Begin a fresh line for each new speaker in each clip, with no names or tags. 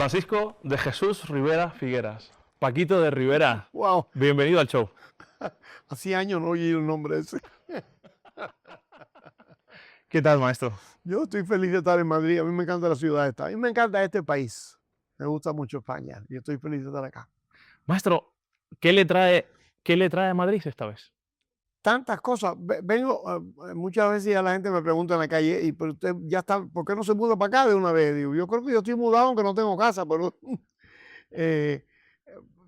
Francisco de Jesús Rivera Figueras. Paquito de Rivera.
Wow,
Bienvenido al show.
hacía años no oí el nombre ese.
¿Qué tal, maestro?
Yo estoy feliz de estar en Madrid. A mí me encanta la ciudad esta. A mí me encanta este país. Me gusta mucho España. Y estoy feliz de estar acá.
Maestro, ¿qué le trae a Madrid esta vez?
Tantas cosas. Vengo, muchas veces ya la gente me pregunta en la calle, pero usted ya está, ¿por qué no se muda para acá de una vez? Digo, yo creo que yo estoy mudado aunque no tengo casa, pero eh,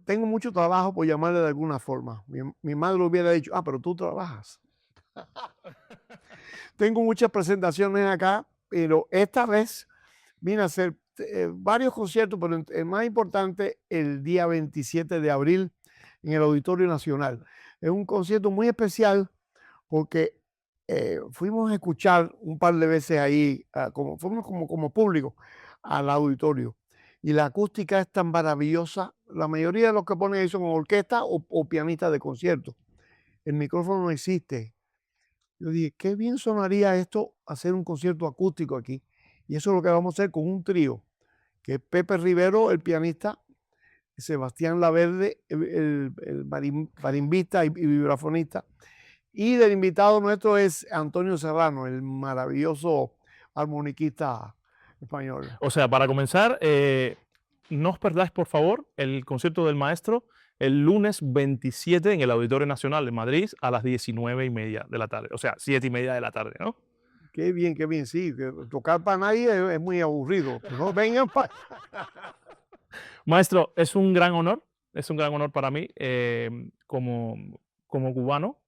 tengo mucho trabajo, por llamarle de alguna forma. Mi madre hubiera dicho, pero tú trabajas. Tengo muchas presentaciones acá, pero esta vez vine a hacer varios conciertos, pero el más importante el día 27 de abril en el Auditorio Nacional. Es un concierto muy especial porque fuimos a escuchar un par de veces ahí, fuimos como público al auditorio. Y la acústica es tan maravillosa. La mayoría de los que ponen ahí son orquestas o pianistas de concierto. El micrófono no existe. Yo dije, qué bien sonaría esto, hacer un concierto acústico aquí. Y eso es lo que vamos a hacer con un trío, que es Pepe Rivero, el pianista, Sebastián Laverde, el marimbista y vibrafonista. Y del invitado nuestro es Antonio Serrano, el maravilloso armoniquista español.
O sea, para comenzar, no os perdáis, por favor, el concierto del maestro el lunes 27 en el Auditorio Nacional de Madrid a las 19:30 de la tarde. O sea, 7:30 de la tarde, ¿no?
Qué bien, sí. Que tocar para nadie es muy aburrido. No vengan para...
Maestro, es un gran honor para mí como cubano,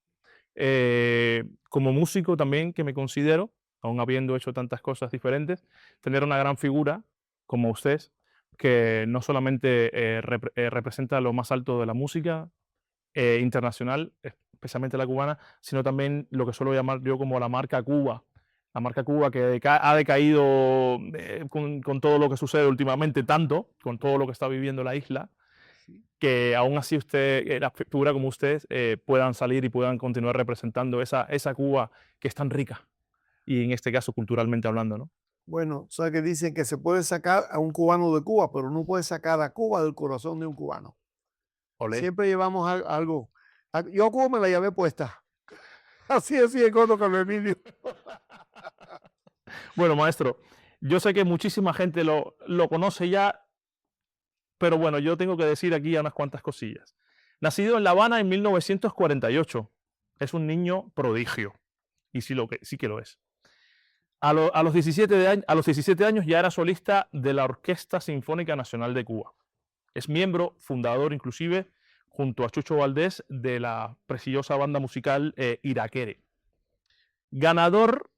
como músico también que me considero, aun habiendo hecho tantas cosas diferentes, tener una gran figura como usted, que no solamente representa lo más alto de la música internacional, especialmente la cubana, sino también lo que suelo llamar yo como la marca Cuba. La marca Cuba que ha decaído con todo lo que sucede últimamente, tanto, con todo lo que está viviendo la isla, que aún así usted, la figura como ustedes, puedan salir y puedan continuar representando esa Cuba que es tan rica, y en este caso culturalmente hablando, ¿no?
Bueno, sabes que dicen que se puede sacar a un cubano de Cuba, pero no puede sacar a Cuba del corazón de un cubano.
Olé.
Siempre llevamos algo. Yo a Cuba me la llevé puesta. Así de corto, Carlos Emilio.
Bueno, maestro, yo sé que muchísima gente lo conoce ya, pero bueno, yo tengo que decir aquí unas cuantas cosillas. Nacido en La Habana en 1948, es un niño prodigio, y sí que lo es. A los 17 años ya era solista de la Orquesta Sinfónica Nacional de Cuba. Es miembro, fundador inclusive, junto a Chucho Valdés, de la prestigiosa banda musical Iraquere. Ganador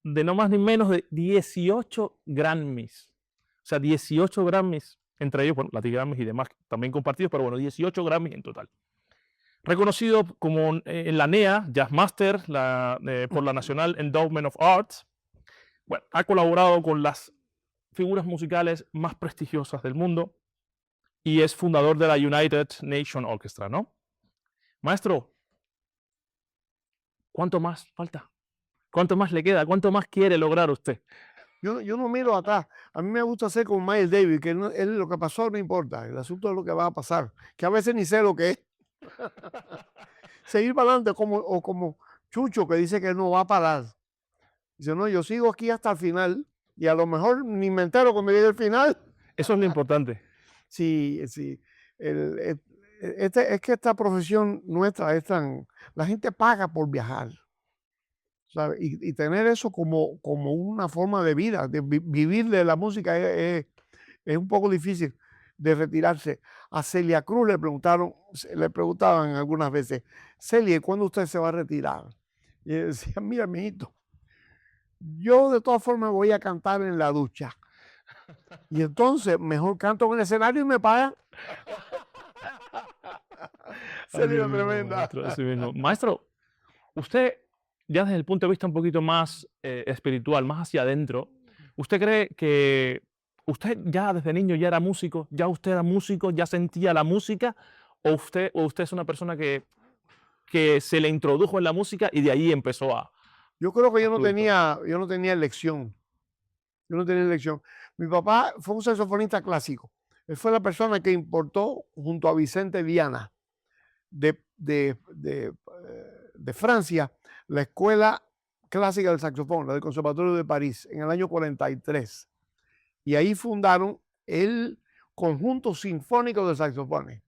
de no más ni menos de 18 Grammys. O sea, 18 Grammys, entre ellos, bueno, Latin Grammys y demás también compartidos, pero bueno, 18 Grammys en total. Reconocido como en la NEA, Jazz Master, por la National Endowment of Arts. Bueno, ha colaborado con las figuras musicales más prestigiosas del mundo y es fundador de la United Nations Orchestra, ¿no? Maestro, ¿cuánto más falta? ¿Cuánto más le queda? ¿Cuánto más quiere lograr usted?
Yo no miro atrás. A mí me gusta hacer como Miles Davis, que lo que pasó no importa. El asunto es lo que va a pasar, que a veces ni sé lo que es. Seguir para adelante como Chucho, que dice que no va a parar. Dice, no, yo sigo aquí hasta el final y a lo mejor ni me entero cuando llegue el final.
Eso es lo importante.
Sí. Es que esta profesión nuestra es tan... La gente paga por viajar, ¿sabes? Y tener eso como una forma de vida, de vivir de la música es un poco difícil de retirarse. A Celia Cruz le preguntaban algunas veces, Celia, ¿cuándo usted se va a retirar? Y ella decía, mira, mijito, yo de todas formas voy a cantar en la ducha. Y entonces mejor canto en el escenario y me pagan. Sería tremenda.
Maestro, así mismo. Maestro, usted, ya desde el punto de vista un poquito más espiritual, más hacia adentro, ¿usted cree que usted ya desde niño ya era músico? ¿Ya usted era músico? ¿Ya sentía la música? ¿O usted es una persona que se le introdujo en la música y de ahí empezó a...
Yo creo que yo no
fluir todo?
tenía elección. Yo no tenía elección. Mi papá fue un saxofonista clásico. Él fue la persona que importó junto a Vicente Viana de Francia la escuela clásica del saxofón, la del Conservatorio de París, en el año 43. Y ahí fundaron el Conjunto Sinfónico de Saxofones.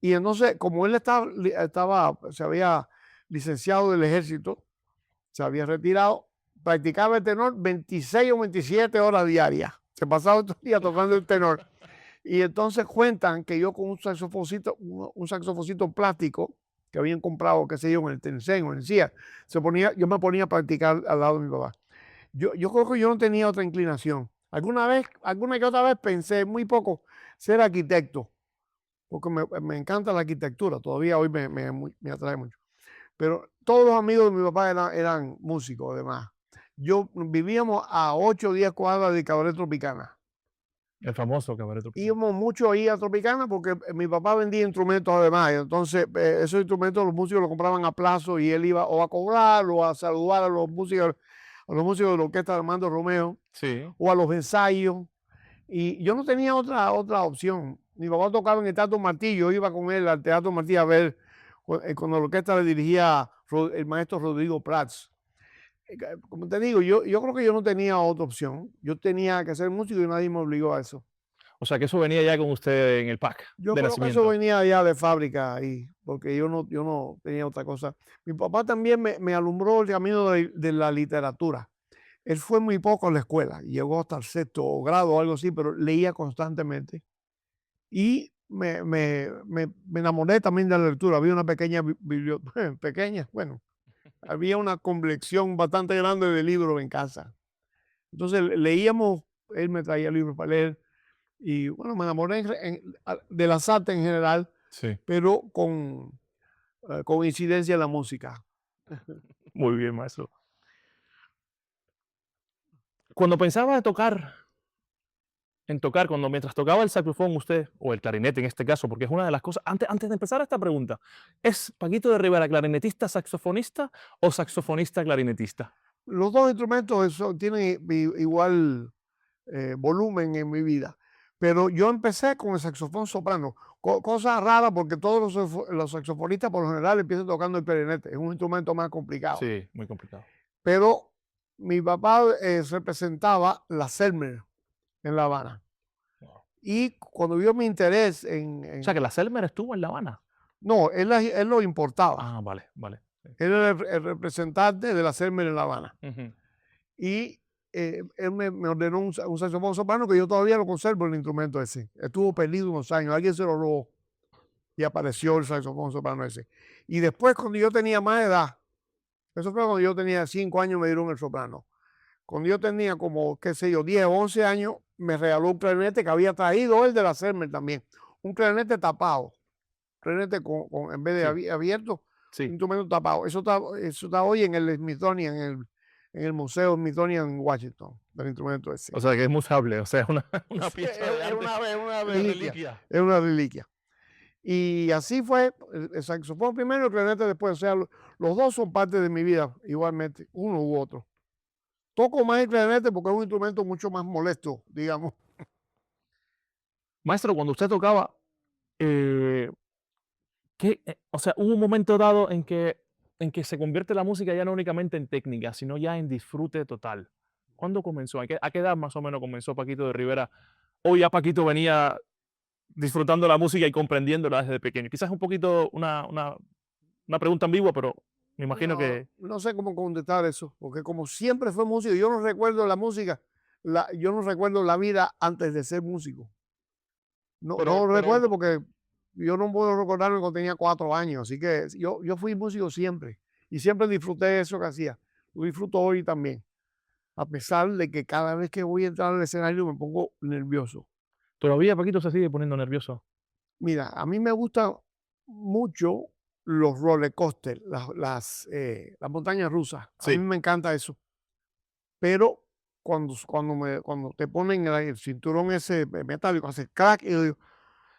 Y entonces, como él se había licenciado del ejército, se había retirado, practicaba el tenor 26 o 27 horas diarias. Se pasaba todo el día tocando el tenor. Y entonces cuentan que yo con un saxofoncito plástico que habían comprado, qué sé yo, en el Tencent o en el CIA, yo me ponía a practicar al lado de mi papá. Yo creo que yo no tenía otra inclinación. Alguna que otra vez pensé, muy poco, ser arquitecto, porque me encanta la arquitectura, todavía hoy me atrae mucho. Pero todos los amigos de mi papá eran músicos, además. Vivíamos a 8 o 10 cuadras de Cabaret Tropicana.
El famoso Cabaret Tropicana.
Íbamos mucho ahí a Tropicana porque mi papá vendía instrumentos además. Y entonces, esos instrumentos los músicos los compraban a plazo y él iba o a cobrar o a saludar a los músicos de la orquesta de Armando Romeo
Sí.
o a los ensayos. Y yo no tenía otra opción. Mi papá tocaba en el Teatro Martí, yo iba con él al Teatro Martí a ver cuando la orquesta le dirigía el maestro Rodrigo Prats. Como te digo, yo creo que yo no tenía otra opción. Yo tenía que ser músico y nadie me obligó a eso.
O sea, que eso venía ya con usted en el pack
Yo
de
creo que
nacimiento.
eso venía ya de fábrica ahí, porque yo no tenía otra cosa. Mi papá también me alumbró el camino de la literatura. Él fue muy poco a la escuela, llegó hasta el sexto grado o algo así, pero leía constantemente. Y me enamoré también de la lectura. Había una pequeña biblioteca, pequeña, bueno, había una colección bastante grande de libros en casa. Entonces leíamos, él me traía libros para leer. Y bueno, me enamoré de las artes en general,
Sí.
pero con incidencia en la música.
Muy bien, maestro. Cuando pensaba mientras tocaba el saxofón usted, o el clarinete en este caso, porque es una de las cosas, antes de empezar esta pregunta, ¿es Paquito de Rivera clarinetista saxofonista o saxofonista clarinetista?
Los dos instrumentos tienen igual volumen en mi vida, pero yo empecé con el saxofón soprano, cosa rara porque todos los saxofonistas por lo general empiezan tocando el clarinete, es un instrumento más complicado.
Sí, muy complicado.
Pero mi papá representaba la Selmer en La Habana.
Wow.
Y cuando vio mi interés
O sea, que la Selmer estuvo en La Habana.
No, él lo importaba.
Ah, vale, vale. Sí.
Él era el representante de la Selmer en La Habana.
Ujú.
Y él me ordenó un saxofón soprano que yo todavía lo conservo, el instrumento ese. Estuvo perdido unos años, alguien se lo robó y apareció el saxofón soprano ese. Y después, cuando yo tenía más edad, eso fue cuando yo tenía 5 años, me dieron el soprano. Cuando yo tenía como, qué sé yo, 10 o 11 años, me regaló un clarinete que había traído él de la Selmer también. Un clarinete tapado. Clarinete en vez de
Sí.
abierto,
Sí.
un instrumento tapado. Eso está hoy en el Smithsonian, en el Museo Smithsonian en Washington, del instrumento ese.
O sea, que es musable, o sea, es una
Es
pieza de arte,
una
de
reliquia. Es una reliquia. Y así fue el saxofón primero y el clarinete después. O sea, los dos son parte de mi vida igualmente, uno u otro. Toco más el clarinete porque es un instrumento mucho más molesto, digamos.
Maestro, cuando usted tocaba, o sea, hubo un momento dado en que se convierte la música ya no únicamente en técnica, sino ya en disfrute total. ¿Cuándo comenzó? ¿A qué edad más o menos comenzó Paquito de Rivera? ¿O ya Paquito venía disfrutando la música y comprendiéndola desde pequeño? Quizás un poquito una pregunta ambigua, pero me imagino que...
No sé cómo contestar eso, porque como siempre fue músico, yo no recuerdo la música, yo no recuerdo la vida antes de ser músico. No lo recuerdo porque yo no puedo recordarme cuando tenía 4 años, así que yo fui músico siempre y siempre disfruté eso que hacía. Lo disfruto hoy también, a pesar de que cada vez que voy a entrar al escenario me pongo nervioso.
Todavía Paquito se sigue poniendo nervioso.
Mira, a mí me gustan mucho los roller coasters, las montañas rusas. A mí
Sí.
me encanta eso. Pero cuando te ponen el cinturón ese metálico, hace crack, y yo digo,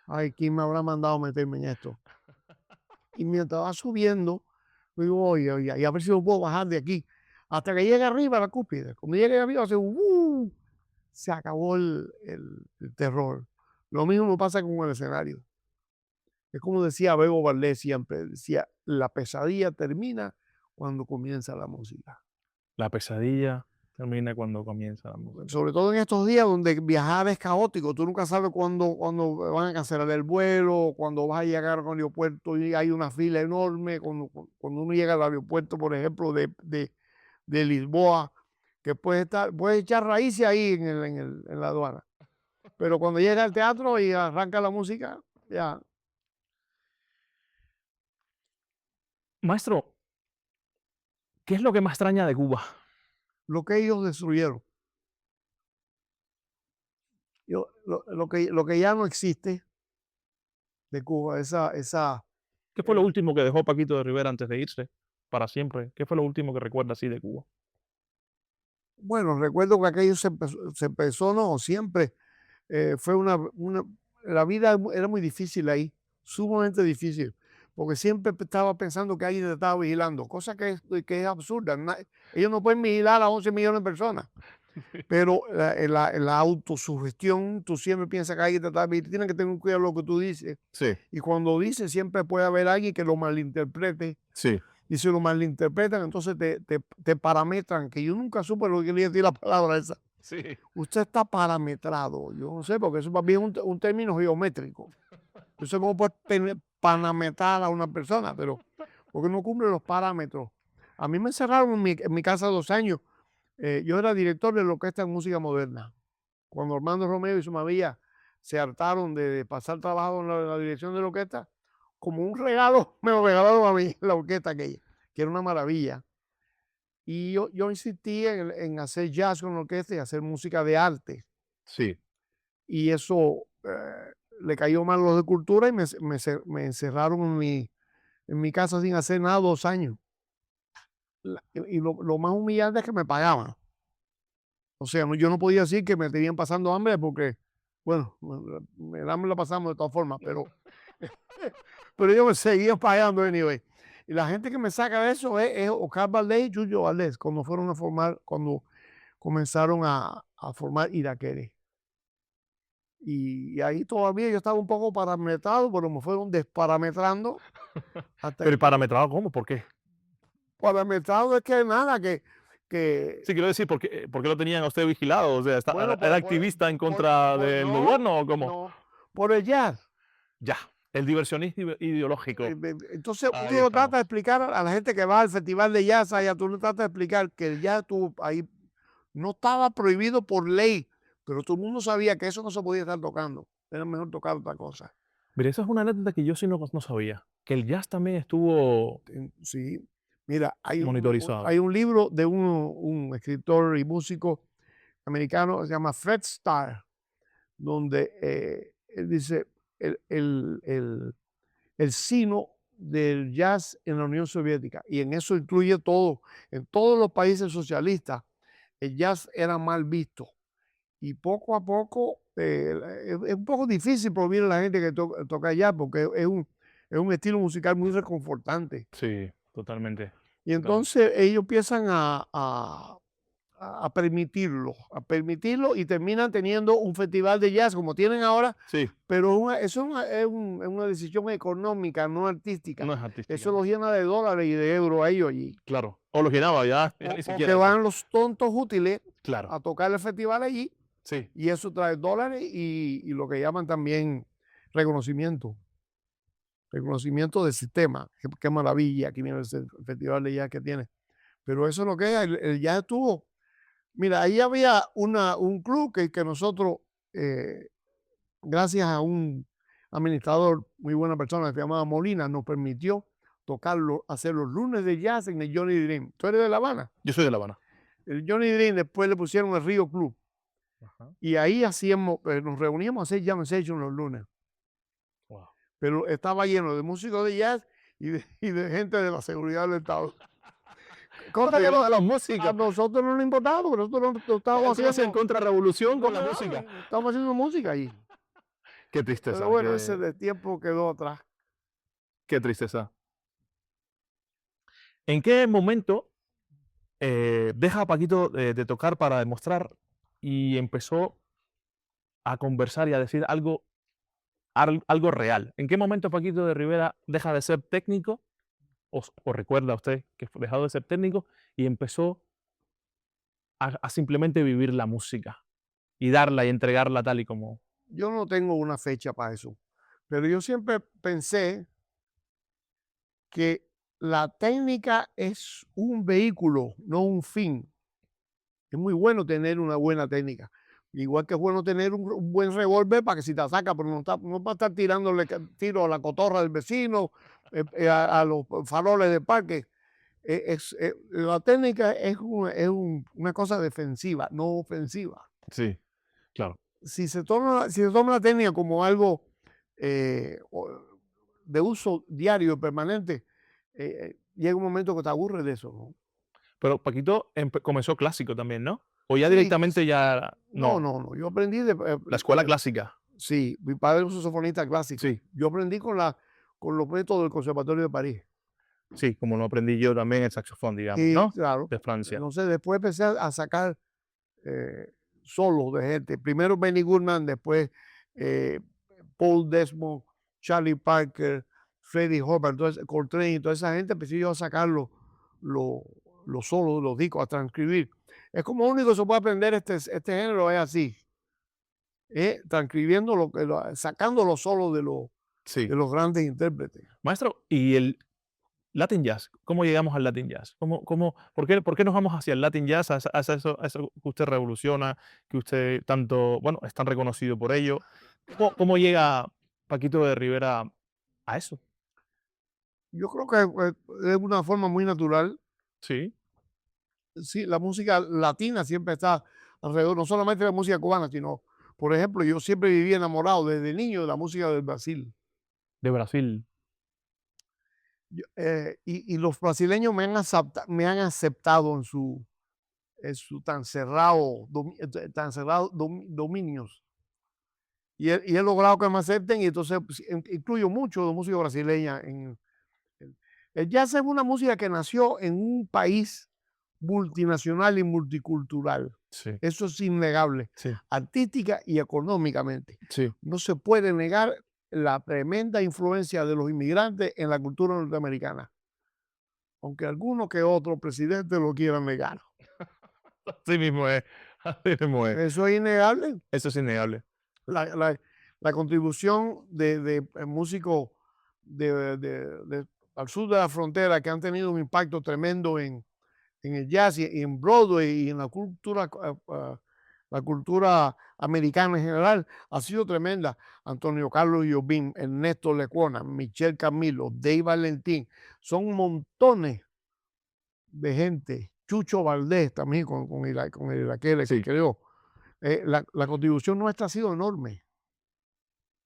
ay, ¿quién me habrá mandado meterme en esto? Y mientras va subiendo, digo, oye, y a ver si lo puedo bajar de aquí. hasta que llega arriba a la cúspide. Cuando llega arriba, hace se acabó el terror. Lo mismo pasa con el escenario. Es como decía Bebo Valdés siempre, decía, la pesadilla termina cuando comienza la música.
La pesadilla termina cuando comienza la música.
Sobre todo en estos días donde viajar es caótico, tú nunca sabes cuándo van a cancelar el vuelo, cuando vas a llegar al aeropuerto y hay una fila enorme, cuando uno llega al aeropuerto, por ejemplo, de Lisboa, que puedes echar raíces ahí en la aduana. Pero cuando llega al teatro y arranca la música, ya.
Maestro, ¿qué es lo que más extraña de Cuba?
Lo que ellos destruyeron, lo que ya no existe de Cuba,
¿Qué fue lo último que dejó Paquito de Rivera antes de irse para siempre? ¿Qué fue lo último que recuerda así de Cuba?
bueno, recuerdo que aquello no, siempre fue la vida era muy difícil ahí, sumamente difícil, porque siempre estaba pensando que alguien te estaba vigilando, cosa que es absurda. Ellos no pueden vigilar a 11 millones de personas, pero en la autosugestión, tú siempre piensas que alguien te está vigilando, tienes que tener cuidado lo que tú dices,
Sí,
y cuando dices siempre puede haber alguien que lo malinterprete,
sí.
y si lo malinterpretan, entonces te parametran, que yo nunca supe lo que quería decir la palabra esa.
Sí.
Usted está parametrado. Yo no sé, porque eso para mí es un término geométrico. Yo sé cómo puedes parametrar a una persona, pero porque no cumple los parámetros. A mí me encerraron en mi casa 2 años. Yo era director de la Orquesta de Música Moderna. Cuando Armando Romeo y su Mavilla se hartaron de pasar trabajo en la dirección de la orquesta, como un regalo, me lo regalaron a mí, la orquesta aquella, que era una maravilla. Y yo insistí en hacer jazz con la orquesta y hacer música de arte.
Sí.
Y eso le cayó mal a los de cultura y me encerraron en mi casa sin hacer nada 2 años. Y lo más humillante es que me pagaban. O sea, yo no podía decir que me tenían pasando hambre porque, bueno, el hambre la pasamos de todas formas, pero ellos me seguían pagando anyway. Y la gente que me saca de eso es Oscar Valdés y Chucho Valdés, cuando comenzaron a formar Iraquere. Y ahí todavía yo estaba un poco parametrado, pero me fueron desparametrando hasta
Pero ¿y parametrado cómo? ¿Por qué?
parametrado es que nada, que
Sí, quiero decir, ¿por qué lo tenían a usted vigilado? O sea,
bueno,
¿era activista en contra del
no,
gobierno o cómo?
no, por el jazz.
Ya, el diversionista ideológico.
Entonces
Ahí
uno
estamos.
trata de explicar a la gente que va al festival de jazz allá, tú le tratas de explicar que el jazz ahí no estaba prohibido por ley, pero todo el mundo sabía que eso no se podía estar tocando. Era mejor tocar otra cosa.
Mire, esa es una anécdota que yo sí no sabía, que el jazz también estuvo
Sí, mira,
monitorizado.
hay un libro de un escritor y músico americano que se llama Fred Starr, donde él dice el sino del jazz en la Unión Soviética, y en eso incluye todo. En todos los países socialistas, el jazz era mal visto. Y poco a poco, es un poco difícil prohibir a la gente que toca jazz, porque es un estilo musical muy reconfortante.
Sí, totalmente.
Y
Totalmente.
entonces ellos empiezan a permitirlo y terminan teniendo un festival de jazz como tienen ahora,
Sí,
pero eso es una decisión económica, no artística.
no es artística,
Eso
¿no?
los llena de dólares y de euros a ellos allí.
Claro. O lo llenaba, ya ni
O
siquiera
que
eso.
van los tontos útiles
Claro.
a tocar el festival allí
Sí,
y eso trae dólares y lo que llaman también reconocimiento. Reconocimiento del sistema. Qué maravilla que viene el festival de jazz que tiene. Pero eso es lo que es, el jazz estuvo. Mira, ahí había un club que nosotros, gracias a un administrador, muy buena persona, que se llamaba Molina, nos permitió hacer los lunes de jazz en el Johnny Dream. ¿Tú eres de La Habana?
yo soy de La Habana.
El Johnny Dream después le pusieron el Río Club.
Ajá.
Y ahí nos reuníamos a hacer jam session los lunes.
Wow.
Pero estaba lleno de músicos de jazz y de gente de la seguridad del Estado. Cosa que
de los
a
músicos.
nosotros no nos importaba, porque nosotros no estábamos
Entonces en
haciendo,
contrarrevolución con
no,
la
no,
música.
estábamos haciendo música allí.
Qué tristeza,
Pero bueno, ese de tiempo quedó atrás.
qué tristeza. ¿En qué momento deja a Paquito de tocar para demostrar y empezó a conversar y a decir algo real. ¿En qué momento Paquito de Rivera deja de ser técnico o recuerda usted que fue dejado de ser técnico y empezó a simplemente vivir la música y darla y entregarla tal y como?
Yo no tengo una fecha para eso, pero yo siempre pensé que la técnica es un vehículo, no un fin. Es muy bueno tener una buena técnica. Igual que es bueno tener un buen revólver para que si te ataca, pero no para estar tirándole tiro a la cotorra del vecino, a los faroles del parque. La técnica una cosa defensiva, no ofensiva.
Sí, claro.
Si se toma la técnica como algo de uso diario y permanente, llega un momento que te aburres de eso, ¿no?
Pero Paquito comenzó clásico también, ¿no? O ya
Sí,
directamente ya
no,
no,
no, no. Yo aprendí
la escuela clásica.
sí, mi padre es un saxofonista clásico.
Sí,
Yo aprendí con los métodos del Conservatorio de París.
sí, como lo aprendí yo también el saxofón, digamos,
Sí,
¿no?
claro.
De Francia.
Entonces después empecé a sacar solos de gente. Primero Benny Goodman, después eh, Paul Desmond, Charlie Parker, Freddie Hubbard, entonces Coltrane y toda esa gente, empecé yo a sacar los, los solos, los discos, a transcribir. Es como único que se puede aprender este género, es así, transcribiendo, sacando los solos
Sí.
de los grandes intérpretes.
Maestro, ¿y el Latin Jazz? ¿Cómo llegamos al Latin Jazz? ¿Por qué nos vamos hacia el Latin Jazz, a eso que usted revoluciona, que usted tanto, bueno, es tan reconocido por ello? ¿Cómo llega Paquito de Rivera a eso?
Yo creo que es una forma muy natural.
Sí,
Sí, la música latina siempre está alrededor, no solamente de la música cubana, sino, por ejemplo, yo siempre viví enamorado desde niño de la música del Brasil.
de Brasil.
Y los brasileños me han aceptado en su tan cerrado dominios. Y he logrado que me acepten, y entonces pues, incluyo mucho de música brasileña. El jazz es una música que nació en un país multinacional y multicultural.
Sí,
Eso es innegable,
sí,
artística y económicamente.
sí.
No se puede negar la tremenda influencia de los inmigrantes en la cultura norteamericana, aunque alguno que otro presidente lo quiera negar.
Así mismo es, así mismo es.
Eso es innegable.
Eso es innegable.
La contribución de músicos al sur de la frontera, que han tenido un impacto tremendo en el jazz y en Broadway y en la cultura americana en general, ha sido tremenda. Antonio Carlos Jobim, Ernesto Lecuona, Michel Camilo, Dave Valentín, son montones de gente. Chucho Valdés también con el iraquí que
Sí,
creó. La contribución nuestra ha sido enorme,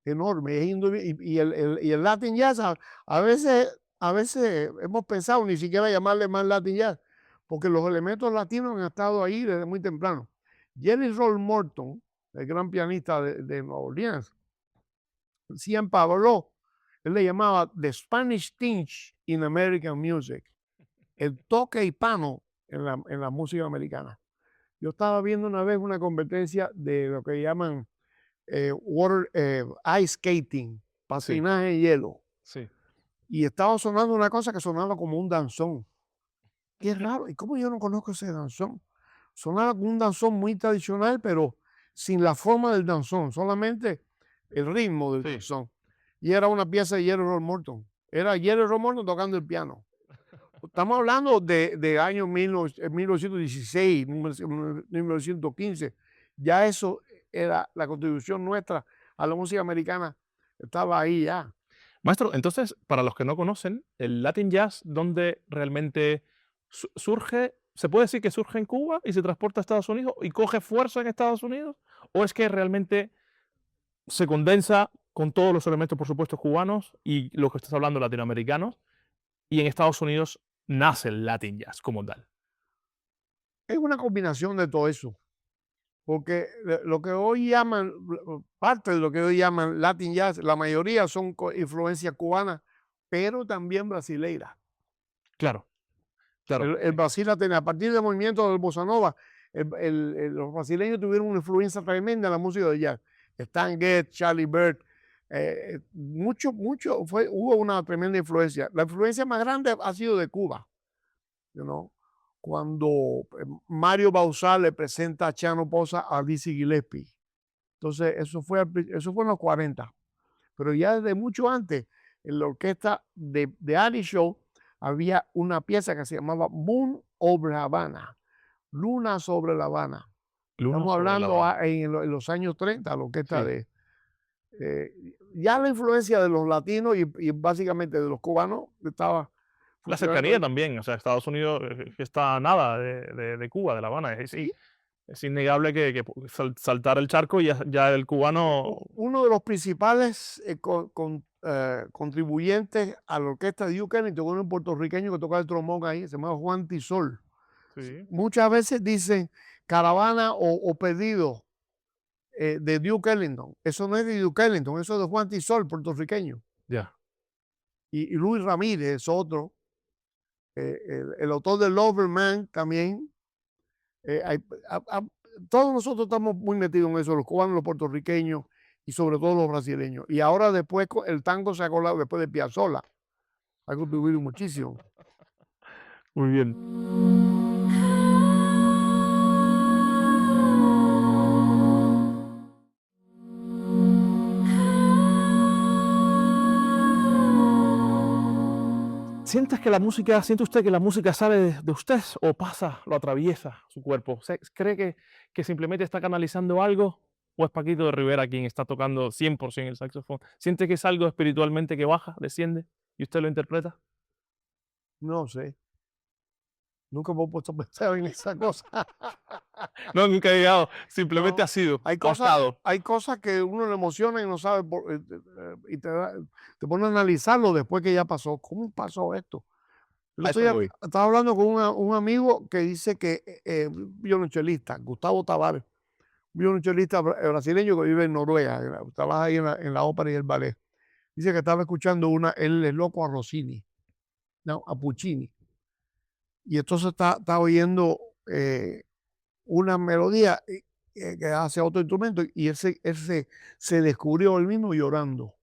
enorme. Y el Latin Jazz, a veces hemos pensado ni siquiera llamarle más Latin Jazz, porque los elementos latinos han estado ahí desde muy temprano. Jerry Roll Morton, el gran pianista de Nueva Orleans, siempre habló, él le llamaba The Spanish Tinge in American Music, el toque hispano en la música americana. Yo estaba viendo una vez una competencia de lo que llaman ice skating,
sí,
patinaje en hielo,
sí.
y estaba sonando una cosa que sonaba como un danzón. Qué raro, ¿y cómo yo no conozco ese danzón? Sonaba como un danzón muy tradicional, pero sin la forma del danzón, solamente el ritmo del
Sí.
danzón. Y era una pieza de Jerry Roll Morton. Era Jerry Roll Morton tocando el piano. Estamos hablando de años 1916, 1915. Ya eso era la contribución nuestra a la música americana. Estaba ahí ya.
Maestro, entonces, para los que no conocen, el Latin Jazz, ¿dónde realmente surge? ¿Se puede decir que surge en Cuba y se transporta a Estados Unidos y coge fuerza en Estados Unidos? ¿O es que realmente se condensa con todos los elementos, por supuesto, cubanos y lo que estás hablando, latinoamericanos, y en Estados Unidos nace el Latin Jazz como tal?
Es una combinación de todo eso. Porque lo que hoy llaman, parte de lo que hoy llaman Latin Jazz, la mayoría son influencias cubanas, pero también brasileiras.
Claro, Claro.
El Brasil la tenía. A partir del movimiento del Bossa Nova, los brasileños tuvieron una influencia tremenda en la música de jazz. Stan Getz, Charlie Bird, hubo una tremenda influencia. La influencia más grande ha sido de Cuba, you know, cuando Mario Bauzá le presenta a Chano Poza a Dizzy Gillespie. Entonces, eso fue en los 40. Pero ya desde mucho antes, en la orquesta de Ali Show, había una pieza que se llamaba Moon Over Havana, Luna sobre La Habana.
Luna
Estamos
sobre La
hablando
Habana.
en los años 30, la orquesta
Sí.
ya la influencia de los latinos y básicamente de los cubanos estaba
La
funcionando
cercanía
ahí.
también, o sea, Estados Unidos que está a nada de Cuba, de La Habana. Es innegable que saltar el charco y ya el cubano.
Uno de los principales contribuyentes a la orquesta de Duke Ellington, un puertorriqueño que toca el trombón ahí, se llama Juan Tisol.
Sí.
Muchas veces dicen caravana o pedido de Duke Ellington. Eso no es de Duke Ellington, eso es de Juan Tisol, puertorriqueño.
Ya.
Y Luis Ramírez es otro. El autor de Loverman también. Todos nosotros estamos muy metidos en eso, los cubanos, los puertorriqueños y sobre todo los brasileños. Y ahora después el tango se ha colado después de Piazzolla. Ha contribuido muchísimo.
Muy bien. ¿Siente usted que la música sale de usted o pasa, lo atraviesa su cuerpo? ¿Cree que simplemente está canalizando algo o es Paquito de Rivera quien está tocando 100% el saxofón? ¿Siente que es algo espiritualmente que baja, desciende y usted lo interpreta?
No sé. Nunca me he puesto a pensar en esa cosa.
No, nunca he llegado, simplemente
No.
ha sido,
Hay
ha estado.
cosas que uno le emociona y no sabe y te pone a analizarlo después que ya pasó. ¿Cómo pasó esto? El
A
otro
eso
día
voy.
estaba hablando con un amigo que dice que violonchelista, Gustavo Tavares, violonchelista brasileño que vive en Noruega, trabaja ahí en la ópera y el ballet. Dice que estaba escuchando él es loco a Rossini, no, a Puccini. Y entonces está oyendo una melodía que hace otro instrumento y él se descubrió él mismo llorando.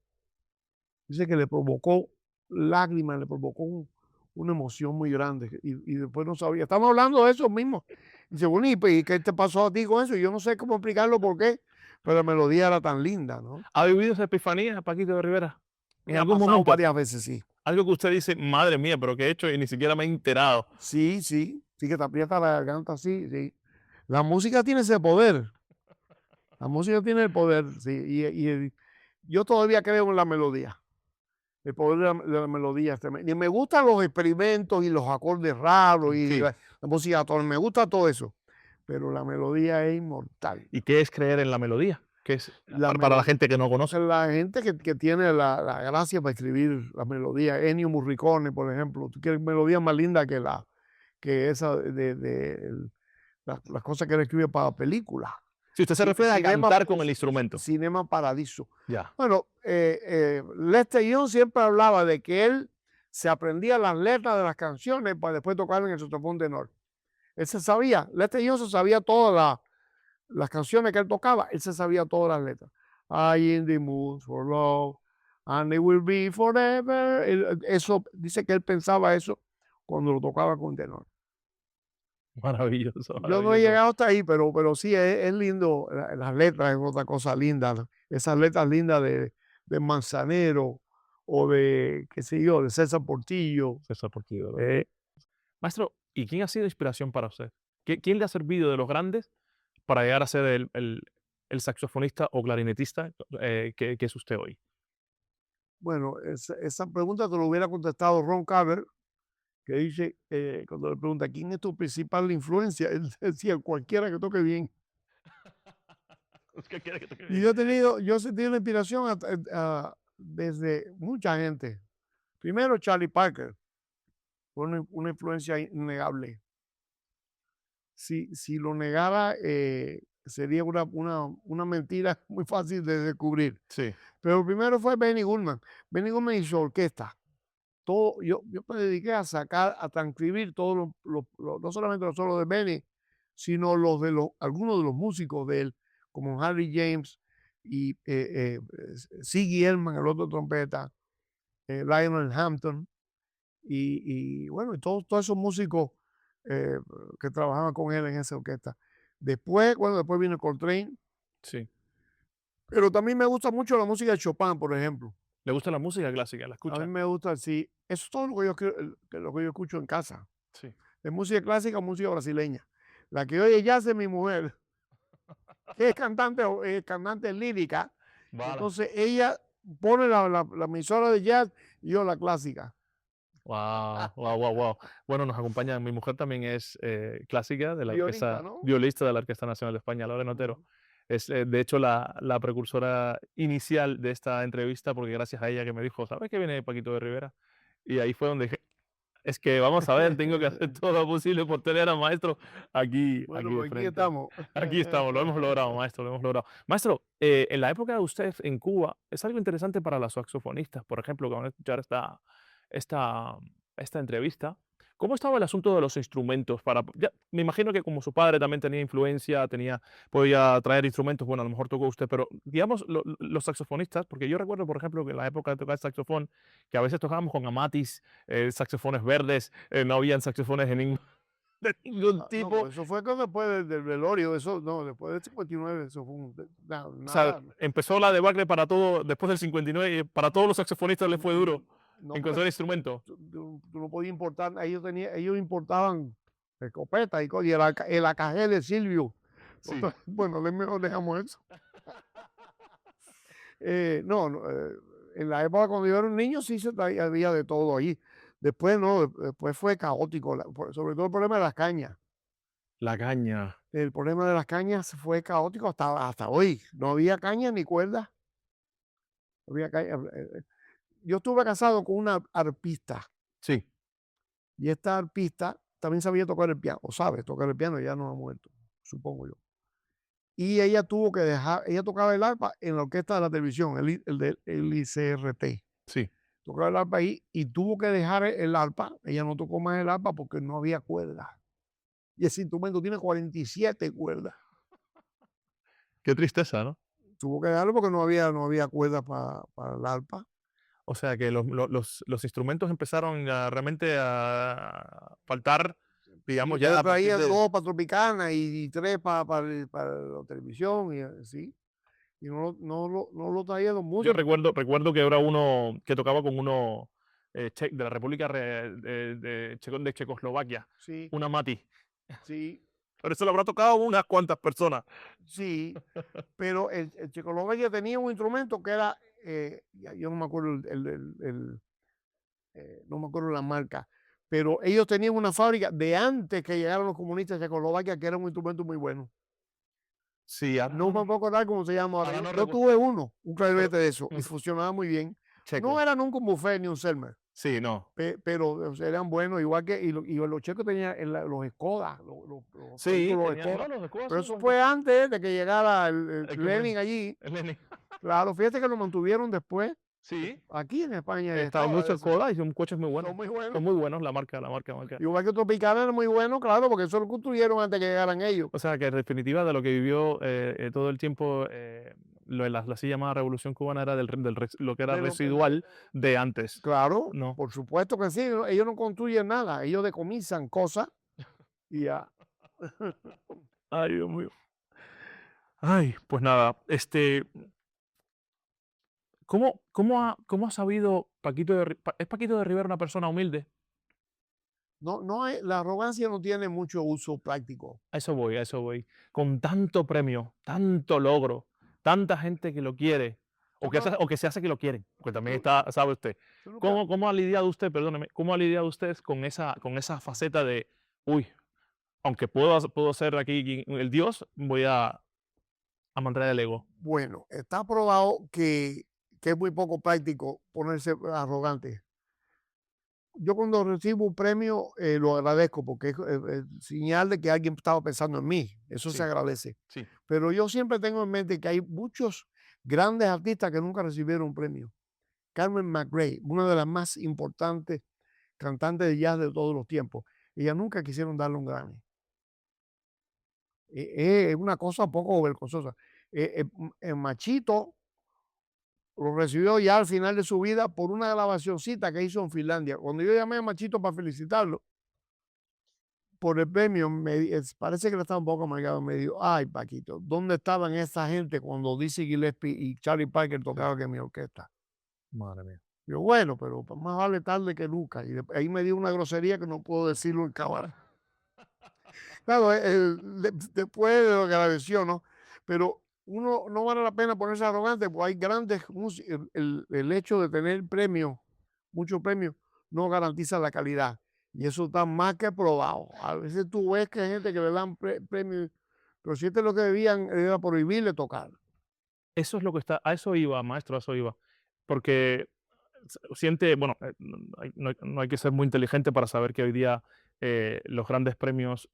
Dice que le provocó lágrimas, le provocó una emoción muy grande y después no sabía. Estamos hablando de eso mismo. Dice, bueno, ¿y qué te pasó a ti con eso? Yo no sé cómo explicarlo por qué, pero la melodía era tan linda, ¿no?
¿Ha vivido esa epifanía, Paquito de Rivera? En
Me ha
algún
pasado
momento,
varias veces, sí.
algo que usted dice, madre mía, pero ¿qué he hecho? Y ni siquiera me he enterado.
Sí, sí, sí que te aprieta la garganta, sí, sí. La música tiene ese poder. La música tiene el poder, sí. Yo todavía creo en la melodía. El poder de la melodía. Y me gustan los experimentos y los acordes raros y
Sí.
la música, me gusta todo eso. Pero la melodía es inmortal.
¿Y qué es creer en la melodía? ¿Qué es
La
para la
melodía.
gente que no conoce?
La gente que tiene la gracia para escribir la melodía, Ennio Morricone, por ejemplo, tú quieres melodía más linda que esa las cosas que él escribe para películas.
Si usted se refiere a
Cinema,
cantar con el instrumento.
Cinema Paradiso.
Ya.
Bueno, Lester Young siempre hablaba de que él se aprendía las letras de las canciones para después tocar en el saxofón tenor. Él se sabía, Lester Young se sabía todas las canciones que él tocaba, él se sabía todas las letras. I in the mood for love, and it will be forever. Eso, dice que él pensaba eso cuando lo tocaba con tenor.
Maravilloso,
Yo no he
maravilloso.
llegado hasta ahí, pero sí, es lindo. Las letras es otra cosa linda, ¿no? Esas letras lindas de Manzanero o de, qué sé yo, de César Portillo.
César Portillo, ¿verdad? Maestro, ¿y quién ha sido inspiración para usted? ¿Quién le ha servido de los grandes para llegar a ser el saxofonista o clarinetista que es usted hoy?
Bueno, esa pregunta te lo hubiera contestado Ron Carver, que dice, cuando le pregunta, ¿quién es tu principal influencia? Él decía, cualquiera que toque bien.
¿Qué quiere que toque
Y
bien?
yo he sentido la inspiración desde mucha gente. Primero Charlie Parker, fue una influencia innegable. Si lo negara, sería una mentira muy fácil de descubrir.
Sí.
Pero primero fue Benny Goodman. Benny Goodman hizo orquesta. todo, yo me dediqué a sacar, a transcribir todos no solamente los solos de Benny, sino algunos de los músicos de él, como Harry James y Ziggy Elman, el otro trompeta, Lionel Hampton, bueno, y todos esos músicos eh, que trabajaban con él en esa orquesta. Después, bueno, después vino Coltrane,
Sí.
pero también me gusta mucho la música de Chopin, por ejemplo.
¿Le gusta la música clásica? ¿La
A mí
escucha?
me gusta, sí, eso es todo lo que yo escucho en casa.
Sí.
De música clásica o música brasileña. La que oye jazz es mi mujer, que es cantante lírica.
Vale.
Entonces ella pone la emisora de jazz y yo la clásica.
Wow, wow, wow, wow. Bueno, nos acompaña, mi mujer también es clásica de la
Violista,
orquesta,
¿no?
violista de la Orquesta Nacional de España, Lorena Otero.
Ujú.
Es de hecho la precursora inicial de esta entrevista, porque gracias a ella que me dijo, ¿sabes que viene Paquito de Rivera? Y ahí fue donde dije, es que vamos a ver, tengo que hacer todo lo posible por tener al maestro
Bueno,
aquí de
pues aquí
frente.
estamos.
Aquí estamos, lo hemos logrado, maestro, lo hemos logrado. Maestro, en la época de usted en Cuba, es algo interesante para los saxofonistas, por ejemplo, que van a escuchar esta, esta entrevista. ¿Cómo estaba el asunto de los instrumentos? Me imagino que como su padre también tenía influencia, podía traer instrumentos, bueno, a lo mejor tocó usted, pero digamos los saxofonistas, porque yo recuerdo, por ejemplo, que en la época de tocar saxofón, que a veces tocábamos con amatis, saxofones verdes, no habían saxofones de ningún
No,
tipo.
pues eso fue después del velorio, eso, no, después del 59, eso fue
O sea,
nada.
empezó la debacle para todo, después del 59, para todos los saxofonistas les fue duro
No, porque
encontrar instrumentos.
tú no podías importar, ellos importaban escopetas y el AKG de Silvio.
Sí.
Bueno, mejor dejamos eso. No, no, en la época cuando yo era un niño sí había de todo ahí. Después no, después fue caótico, sobre todo el problema de las cañas.
La caña.
El problema de las cañas fue caótico hasta hoy. No había caña ni cuerda. No había yo estuve casado con una arpista
Sí.
y esta arpista también sabía tocar el piano, o sabe tocar el piano, ya no ha muerto, supongo yo. Y ella tuvo que dejar, ella tocaba el arpa en la orquesta de la televisión, el ICRT.
Sí.
Tocaba el arpa ahí y tuvo que dejar el arpa. Ella no tocó más el arpa porque no había cuerdas. Y ese instrumento tiene 47 cuerdas.
Qué tristeza, ¿no?
Tuvo que dejarlo porque no había cuerdas para el arpa.
O sea que los instrumentos empezaron realmente a faltar, digamos,
Sí,
ya
ella
a partir
traía
de...
2 para Tropicana y 3 para la televisión y así. Y no lo traía los
Yo
músicos.
recuerdo que era uno que tocaba con uno de la República de Checoslovaquia,
Sí,
una Mati.
sí,
Pero eso lo habrá tocado unas cuantas personas.
sí. Pero el Checoslovaquia tenía un instrumento que era, yo no me acuerdo no me acuerdo la marca, pero ellos tenían una fábrica de antes que llegaran los comunistas de Checoslovaquia, que era un instrumento muy bueno.
Sí, ahora
No me
no,
puedo acordar cómo se llama ahora.
ahora
Yo,
no
yo
recuerdo.
tuve un
Pero,
clarinete de eso y
mm,
funcionaba muy bien. No
checo.
era nunca un buffet ni un Selmer,
Sí, no.
pero o sea, eran buenos, igual que y los checos tenían los Skoda, los
Sí,
vehículos
tenía, no,
Skoda.
los de Cuba
Pero
son
eso
bonitos.
fue antes de que llegara
El que
Lenin allí.
el Lenin.
Claro, fíjate que lo mantuvieron después.
Sí,
Aquí en España
estaban
estaba
muchos
ese.
Skoda y son coches muy buenos.
Son muy buenos.
Son muy buenos, la marca.
Igual que Tropicana era muy bueno, claro, porque eso lo construyeron antes que llegaran ellos.
O sea, que en definitiva de lo que vivió todo el tiempo, lo de la así llamada Revolución Cubana era lo que era
De lo que,
residual de antes,
claro,
¿no?
por supuesto que sí, ellos no construyen nada, ellos decomisan cosas y ya.
Ay, Dios mío. Ay, pues nada, ¿cómo ha sabido ¿es Paquito de Rivera una persona humilde?
No, la arrogancia no tiene mucho uso práctico.
A eso voy, a eso voy. Con tanto premio, tanto logro, tanta gente que lo quiere,
Tú no,
o que se hace que lo quieren, porque también
tú-
está, sabe usted.
tú nunca,
¿Cómo ha lidiado usted, perdóneme, cómo ha lidiado usted con esa faceta de, uy, aunque puedo ser aquí el Dios, voy a mantener el ego?
bueno, está probado que es muy poco práctico ponerse arrogante. Yo cuando recibo un premio lo agradezco porque es señal de que alguien estaba pensando en mí. Eso se
Sí,
agradece.
sí,
Pero yo siempre tengo en mente que hay muchos grandes artistas que nunca recibieron un premio. Carmen McRae, una de las más importantes cantantes de jazz de todos los tiempos. Ella nunca quisieron darle un Grammy. Es una cosa poco vergonzosa. El Machito lo recibió ya al final de su vida por una grabacioncita que hizo en Finlandia. Cuando yo llamé a Machito para felicitarlo por el premio, parece que le estaba un poco amargado. Me dijo, ay, Paquito, ¿dónde estaban esa gente cuando Dizzy Gillespie y Charlie Parker tocaban en mi orquesta?
Madre mía.
Yo, bueno, pero más vale tarde que nunca. Y ahí me dio una grosería que no puedo decirlo en cámara. Claro, después de lo que agradeció, ¿no? Pero uno no vale la pena ponerse arrogante, porque hay grandes músicos. El hecho de tener premios, muchos premios, no garantiza la calidad. Y eso está más que probado. A veces tú ves que hay gente que le dan premios, pero si este es lo que debían, era prohibirle tocar.
Eso es lo que está, a eso iba, maestro, a eso iba. Porque siente, bueno, no hay que ser muy inteligente para saber que hoy día los grandes premios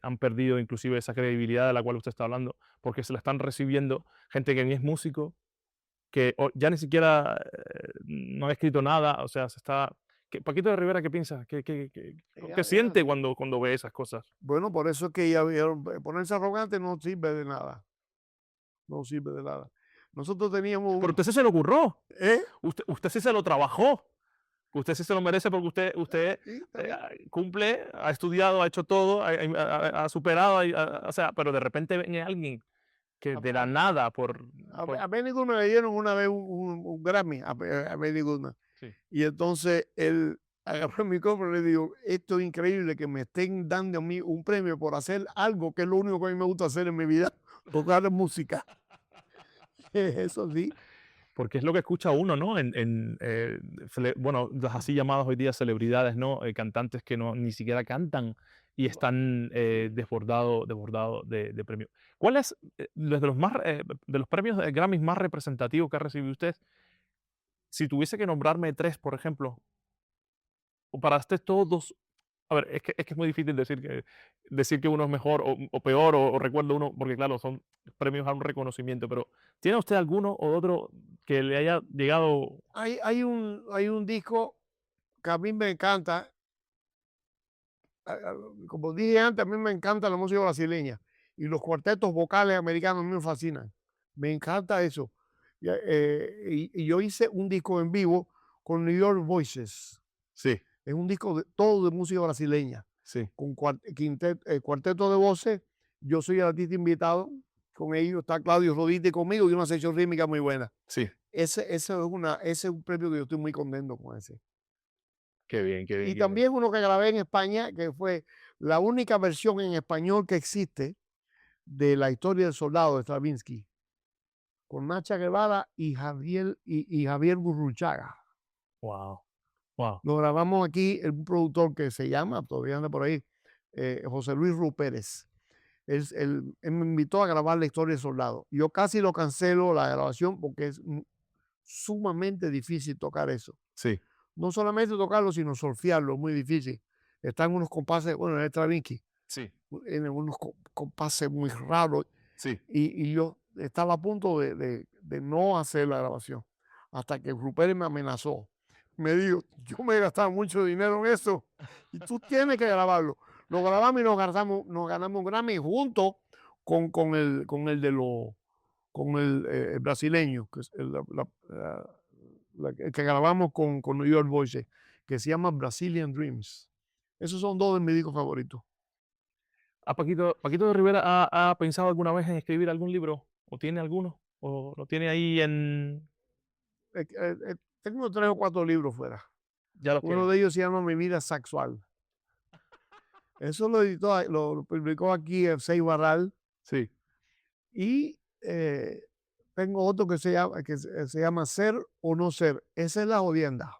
han perdido inclusive esa credibilidad de la cual usted está hablando, porque se la están recibiendo gente que ni es músico, que ya ni siquiera no ha escrito nada, o sea, se está... Paquito de Rivera, ¿qué piensa? ¿Qué siente cuando ve esas cosas?
Bueno, por eso es que ponerse arrogante no sirve de nada. No sirve de nada. Nosotros teníamos
Pero usted sí se lo ocurrió,
¿Eh?
usted sí se lo trabajó. Usted sí se lo merece porque usted
Sí, está bien.
cumple, ha estudiado, ha hecho todo, ha superado, o sea, pero de repente viene alguien que de la nada
A Benny Goodman le dieron una vez un Grammy a Benny Goodman.
Sí.
Y entonces él agarró el micrófono y le dijo, esto es increíble que me estén dando a mí un premio por hacer algo que es lo único que a mí me gusta hacer en mi vida, tocar música. Eso sí.
Porque es lo que escucha uno, ¿no? Bueno, las así llamadas hoy día celebridades, ¿no? Cantantes que ni siquiera cantan y están desbordados de premios. ¿Cuál es de los premios de Grammys más representativos que ha recibido usted? Si tuviese que nombrarme tres, por ejemplo, o para usted todos, a ver, es que es muy difícil decir que uno es mejor o peor o recuerdo uno, porque claro, son premios a un reconocimiento, pero ¿tiene usted alguno o otro que le haya llegado?
Hay un disco que a mí me encanta. Como dije antes, a mí me encanta la música brasileña y los cuartetos vocales americanos a mí me fascinan. Me encanta eso. Y yo hice un disco en vivo con New York Voices.
Sí,
Es un disco todo de música brasileña,
sí.
con cuarteto de voces. Yo soy el artista invitado. Con ellos está Claudio Rodite conmigo y una sección rítmica muy buena.
Sí,
Ese es un premio que yo estoy muy contento con ese.
qué bien, qué bien.
Y
qué bien.
también uno que grabé en España, que fue la única versión en español que existe de la historia del soldado de Stravinsky, con Nacha Guevara y Javier Gurruchaga.
Wow, wow.
Lo grabamos aquí en un productor que se llama, todavía anda por ahí, José Luis Rupérez. Él me invitó a grabar la historia del soldado. Yo casi lo cancelo la grabación porque es sumamente difícil tocar eso.
Sí,
No solamente tocarlo, sino solfearlo, muy difícil. Están unos compases, bueno, en Stravinsky,
sí,
en unos compases muy raros,
sí.
y yo estaba a punto de no hacer la grabación, hasta que Rupert me amenazó. Me dijo, yo me he gastado mucho dinero en eso, y tú tienes que grabarlo. Lo grabamos y nos ganamos un Grammy junto con el brasileño, que es que grabamos con New York Voices, que se llama Brazilian Dreams. Esos son dos de mis discos favoritos.
¿A Paquito de Rivera ha pensado alguna vez en escribir algún libro? ¿O tiene alguno? ¿O lo tiene ahí en...?
Tengo 3 o 4 libros fuera.
Ya los
Uno
tiene.
de ellos se llama Mi vida sexual. Eso lo editó, lo publicó aquí Sey Barral.
Sí.
Y tengo otro que se llama Ser o No Ser. Esa es la jodienda.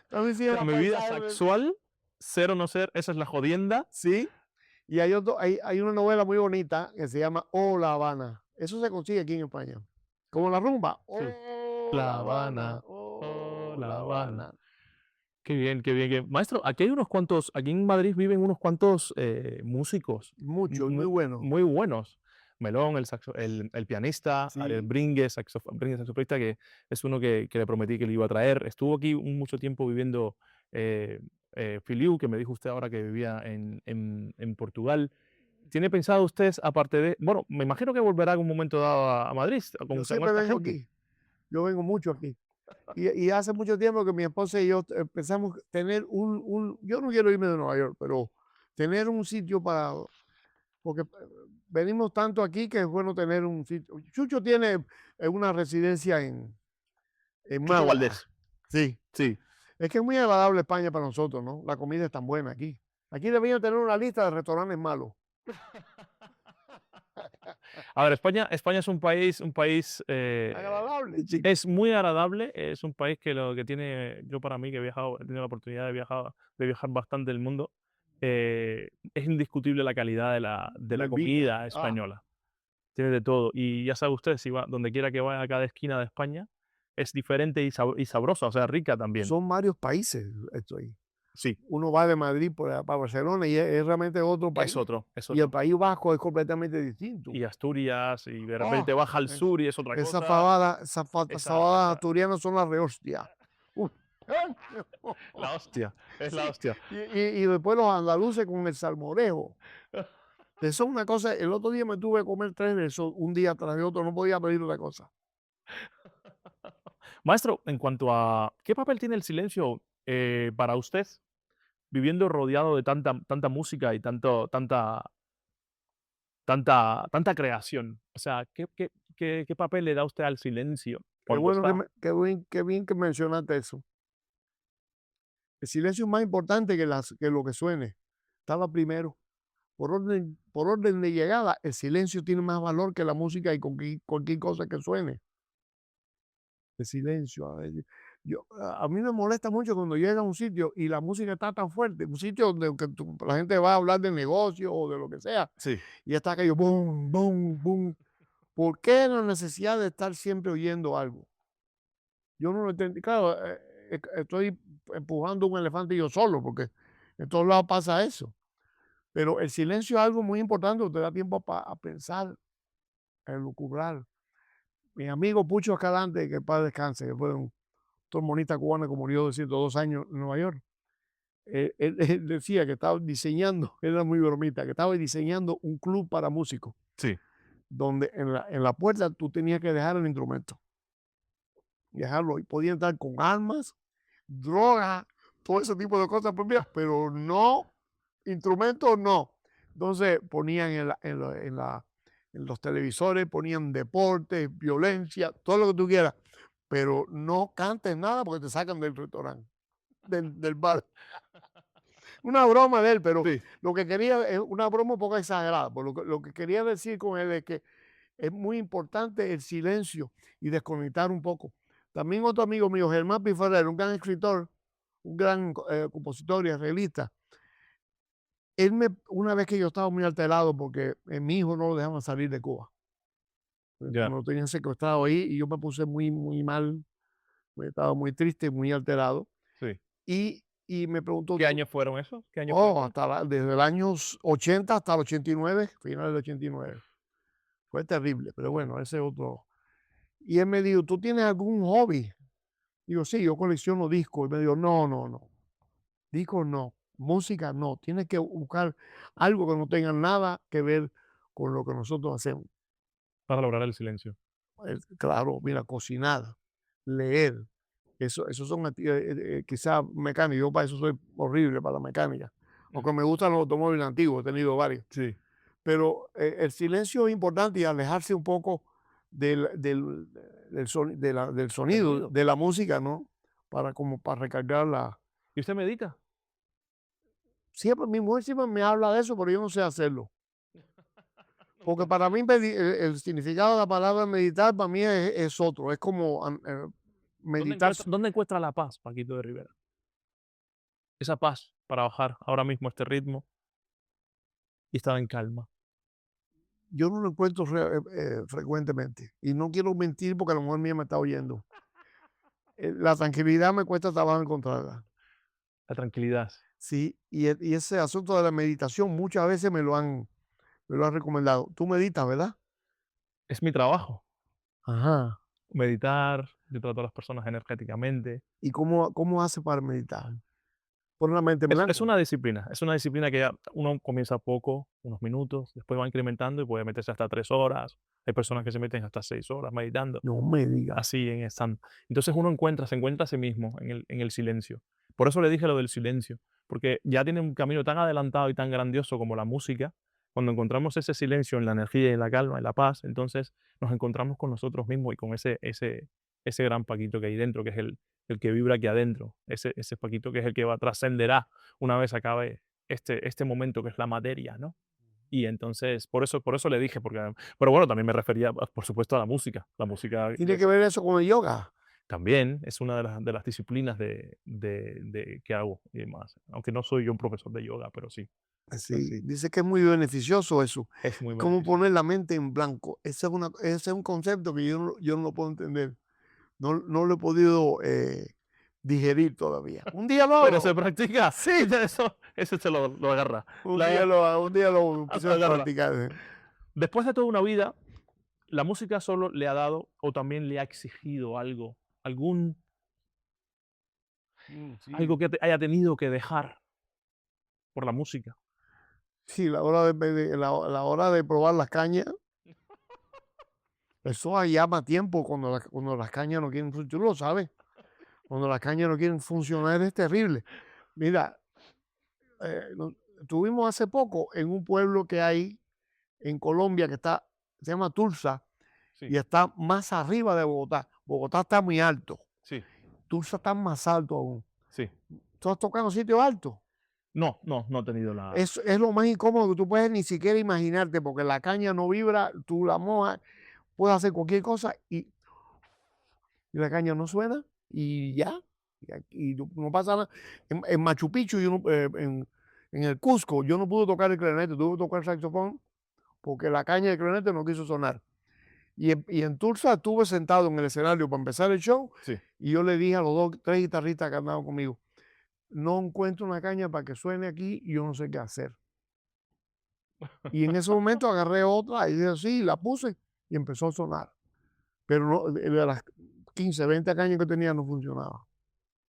También se
O sea,
llama
mi vida
Paisaje.
sexual, ser o no ser, esa es la jodienda.
Sí. Y hay una novela muy bonita que se llama Oh, La Habana. Eso se consigue aquí en España. Como la rumba.
Sí.
Oh,
La
La Habana.
Habana,
Oh,
oh, La
La
Habana.
Habana.
Qué bien, qué bien. Maestro, aquí hay unos cuantos, aquí en Madrid viven unos cuantos músicos
Mucho, muy
mu-
bueno.
muy buenos. Melón, el pianista, Ariel
Sí.
Brínguez, saxofonista, que es uno que le prometí que le iba a traer. Estuvo aquí mucho tiempo viviendo eh, Filiu, que me dijo usted ahora que vivía en Portugal. ¿Tiene pensado usted, aparte de, bueno, me imagino que volverá en un momento dado a Madrid
Yo
con
siempre
esta
vengo
gente?
aquí. Yo vengo mucho aquí. Y hace mucho tiempo que mi esposa y yo empezamos a tener yo no quiero irme de Nueva York, pero tener un sitio para, porque venimos tanto aquí que es bueno tener un sitio. Chucho tiene una residencia en
Chucho
Málaga.
Valdés.
Sí,
Sí.
es que es muy agradable España para nosotros, ¿no? La comida es tan buena aquí. Aquí deberían tener una lista de restaurantes malos.
A ver, España es un país
Agradable, chico.
es muy agradable, es un país que lo que tiene, yo para mí que he viajado, he tenido la oportunidad de viajar bastante el mundo, es indiscutible la calidad de
La
la
envidia.
comida
Ah,
española. Tiene de todo. Y ya sabe usted, si va, donde quiera que vaya a cada esquina de España, es diferente y sabrosa, o sea, rica también.
son varios países esto ahí.
Sí,
Uno va de Madrid para Barcelona y es realmente otro país.
es otro, es
Y el
otro.
País Vasco es completamente distinto.
Y Asturias, y de
Ah,
repente baja al
eh,
sur y es otra
esas
cosa.
fabadas, fabadas
Esa,
asturianas son las rehostia. Uf.
la hostia, es la
Sí,
hostia.
y después los andaluces con el salmorejo. Eso es una cosa, el otro día me tuve que comer tres de esos, un día tras de otro, no podía pedir otra cosa.
Maestro, en cuanto a qué papel tiene el silencio para usted, viviendo rodeado de tanta música y tanta creación. O sea, ¿qué papel le da usted al silencio
Qué
cuando
bueno que,
está?
qué bien que mencionaste eso. El silencio es más importante que lo que suene. Estaba primero. Por orden de llegada, el silencio tiene más valor que la música y cualquier cosa que suene. El silencio. A ver, a mí me molesta mucho cuando llega a un sitio y la música está tan fuerte, un sitio donde que la gente va a hablar de negocio o de lo que sea,
Sí.
y está aquello, boom, boom, boom. ¿Por qué la necesidad de estar siempre oyendo algo? Yo no lo entendí. Claro, estoy empujando un elefante yo solo, porque en todos lados pasa eso. Pero el silencio es algo muy importante, te da tiempo a pensar, a elucubrar. Mi amigo Pucho Escalante, que paz descanse, que fue un trombonista cubano que murió de 102 años en Nueva York, él decía que estaba diseñando, era muy bromista, que estaba diseñando un club para músicos,
Sí.
donde en la puerta tú tenías que dejar el instrumento, dejarlo, y podían estar con armas, drogas, todo ese tipo de cosas, pues mira, pero no, instrumentos no. Entonces ponían en los televisores, ponían deportes, violencia, todo lo que tú quieras, pero no cantes nada porque te sacan del restaurante, del bar. Una broma de él, pero
Sí.
lo que quería es una broma un poco exagerada. Por lo que quería decir con él es que es muy importante el silencio y desconectar un poco. También otro amigo mío, Germán Pifarrero, un gran escritor, un gran compositor y arreglista. Una vez que yo estaba muy alterado porque mi hijo no lo dejaban salir de Cuba. Me
Ya.
lo tenían secuestrado ahí y yo me puse muy, muy mal, estaba muy triste, muy alterado.
Sí.
Y me preguntó,
¿Qué años fueron esos? ¿Qué años fue eso?
desde el año 80 hasta el 89, finales del 89. Fue terrible, pero bueno, ese es otro. Y él me dijo, ¿tú tienes algún hobby? Digo, sí, yo colecciono discos. Y me dijo, no, no, no. Discos no. Música no. Tienes que buscar algo que no tenga nada que ver con lo que nosotros hacemos.
Para lograr el silencio.
Claro, mira, cocinar, leer. Eso son quizás mecánicas. Yo para eso soy horrible para la mecánica. Aunque me gustan los automóviles antiguos, he tenido varios.
Sí.
Pero el silencio es importante y alejarse un poco del sonido,
ruido.
de la música, ¿no? Como para recargar la.
¿Y usted medita?
Siempre, mi mujer siempre me habla de eso, pero yo no sé hacerlo. Porque para mí el significado de la palabra meditar para mí es otro. Es como meditar.
¿Dónde encuentra la paz, Paquito de Rivera? Esa paz para bajar ahora mismo este ritmo y estar en calma.
Yo no lo encuentro frecuentemente. Y no quiero mentir porque la mujer mía me está oyendo. La tranquilidad me cuesta trabajo encontrarla.
La tranquilidad.
Sí, y ese asunto de la meditación muchas veces me lo han recomendado. Tú meditas, ¿verdad?
es mi trabajo.
Ajá.
Meditar, yo trato a las personas energéticamente.
¿Y cómo hace para meditar? Pon la mente en
Es
blanco.
una disciplina que ya uno comienza poco, unos minutos, después va incrementando y puede meterse hasta 3 horas. Hay personas que se meten hasta 6 horas meditando,
No me digas.
así en stand. Entonces uno se encuentra a sí mismo en el silencio. Por eso le dije lo del silencio, porque ya tiene un camino tan adelantado y tan grandioso como la música. Cuando encontramos ese silencio en la energía y en la calma, en la paz, entonces nos encontramos con nosotros mismos y con ese gran Paquito que hay dentro, que es el que vibra aquí adentro, ese Paquito que es el que trascenderá una vez acabe este momento que es la materia, ¿no? Y entonces, por eso le dije, pero bueno, también me refería, por supuesto, a la música. La música
¿Tiene que ver eso con el yoga?
también es una de las disciplinas que hago y demás. Aunque no soy yo un profesor de yoga, pero
Sí,
sí,
dice que es muy beneficioso eso.
es muy
Cómo
beneficioso.
poner la mente en blanco. Ese es un concepto que yo no lo puedo entender. No lo he podido digerir todavía. Un día lo
Pero se
hago.
practica,
Sí,
eso se lo agarra.
un día lo puse
Lo
a
agarra.
practicar.
Después de toda una vida, la música solo le ha dado o también le ha exigido algo,
Sí,
algo que haya tenido que dejar por la música.
sí, la hora de probar las cañas, eso llama tiempo cuando las cañas no quieren funcionar. Tú lo sabes, cuando las cañas no quieren funcionar es terrible. Mira, estuvimos hace poco en un pueblo que hay en Colombia se llama Tulsa
Sí,
y está más arriba de Bogotá. Bogotá está muy alto,
sí,
Tulsa está más alto aún.
sí.
¿Tú has tocado en sitios altos?
No he tenido la.
Es lo más incómodo que tú puedes ni siquiera imaginarte, porque la caña no vibra, tú la mojas, puedes hacer cualquier cosa y la caña no suena y ya. Y no pasa nada. En Machu Picchu, en el Cusco, yo no pude tocar el clarinete, tuve que tocar el saxofón porque la caña del clarinete no quiso sonar. Y en Tulsa estuve sentado en el escenario para empezar el show
Sí.
y yo le dije a los tres guitarristas que andaban conmigo, no encuentro una caña para que suene aquí y yo no sé qué hacer. Y en ese momento agarré otra y dije, sí, la puse y empezó a sonar. Pero de las 15, 20 cañas que tenía no funcionaba.